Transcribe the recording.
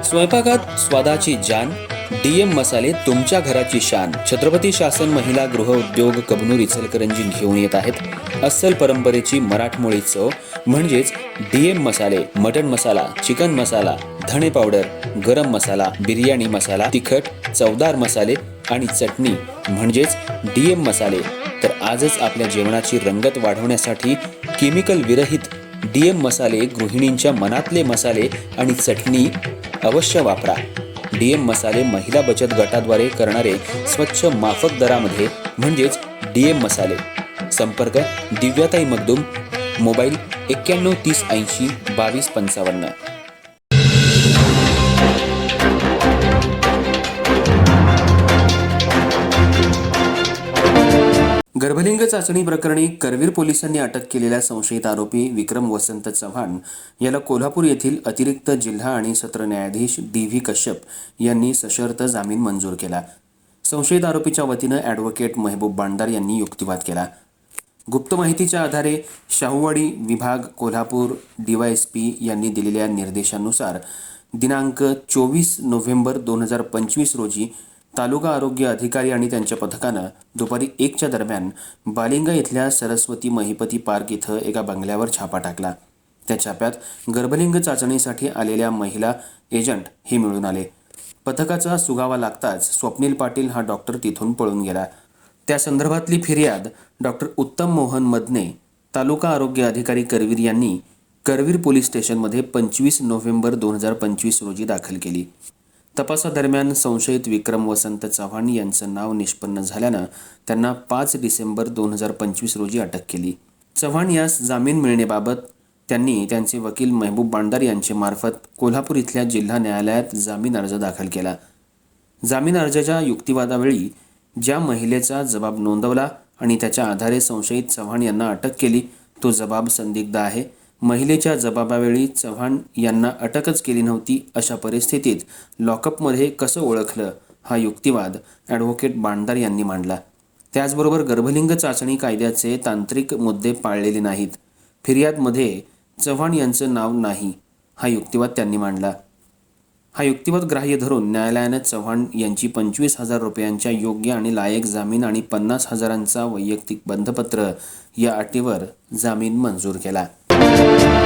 स्वयंपाकात स्वादाची जान, डीएम मसाले तुमच्या घराची शान. छत्रपती शासन महिला गृह उद्योग कबनूर इचलकरंजी घेऊन येत आहेत अस्सल परंपरेची मराठमोळी चव म्हणजेच डीएम मसाले. मटन मसाला, चिकन मसाला, धणे पावडर, गरम मसाला, बिर्याणी मसाला, तिखट चवदार मसाले आणि चटणी म्हणजेच डीएम मसाले. तर आजच आपल्या जेवणाची रंगत वाढवण्यासाठी केमिकल विरहित डीएम मसाले, गृहिणींच्या मनातले मसाले आणि चटणी अवश्य वापरा. डीएम मसाले महिला बचत गटाद्वारे करणारे स्वच्छ माफक दरामध्ये म्हणजेच डीएम मसाले. संपर्क दिव्याताई मगदूम, मोबाईल 91 30 80 22 55. गर्भलिंग चाचणी प्रकरणी करवीर पोलिसांनी अटक केलेल्या संशयित आरोपी विक्रम वसंत चव्हाण याला कोल्हापूर येथील अतिरिक्त जिल्हा आणि सत्र न्यायाधीश डी.व्ही. कश्यप यांनी सशर्त जामीन मंजूर केला. संशयित आरोपीच्या वतीनं ॲडव्होकेट महबूब बांडार यांनी युक्तिवाद केला. गुप्त माहितीच्या आधारे शाहूवाडी विभाग कोल्हापूर DYSP यांनी दिलेल्या निर्देशानुसार दिनांक 24 नोव्हेंबर 2025 रोजी तालुका आरोग्य अधिकारी आणि त्यांच्या पथकानं दुपारी 1च्या दरम्यान बालिंगा इथल्या सरस्वती महिपती पार्क इथं एका बंगल्यावर छापा टाकला. त्या छाप्यात गर्भलिंग चाचणीसाठी आलेल्या महिला एजंट हे मिळून आले. पथकाचा सुगावा लागताच स्वप्नील पाटील हा डॉक्टर तिथून पळून गेला. त्या संदर्भातली फिर्याद डॉक्टर उत्तम मोहन मदने, तालुका आरोग्य अधिकारी करवीर यांनी करवीर पोलीस स्टेशनमध्ये 25 नोव्हेंबर 2025 रोजी दाखल केली. तपासादरम्यान संशयित विक्रम वसंत चव्हाण यांचं नाव निष्पन्न झाल्यानं त्यांना 5 डिसेंबर 2025 रोजी अटक केली. चव्हाण यास जामीन मिळण्याबाबत त्यांनी त्यांचे वकील महबूब बांडार यांचे मार्फत कोल्हापूर इथल्या जिल्हा न्यायालयात जामीन अर्ज दाखल केला. जामीन अर्जाच्या युक्तिवादावेळी ज्या महिलेचा जबाब नोंदवला आणि त्याच्या आधारे संशयित चव्हाण यांना अटक केली तो जबाब संदिग्ध आहे. महिलेच्या जबाबावेळी चव्हाण यांना अटकच केली नव्हती अशा परिस्थितीत लॉकअपमध्ये कसं ओळखलं हा युक्तिवाद ॲडव्होकेट बांडार यांनी मांडला. त्याचबरोबर गर्भलिंग चाचणी कायद्याचे तांत्रिक मुद्दे पाळलेले नाहीत. फिर्यादमध्ये चव्हाण यांचं नाव नाही हा युक्तिवाद त्यांनी मांडला. हा युक्तिवाद ग्राह्य धरून न्यायालयानं चव्हाण यांची 25,000 रुपयांच्या योग्य आणि लायक जामीन आणि 50,000चा वैयक्तिक बंधपत्र या अटीवर जामीन मंजूर केला.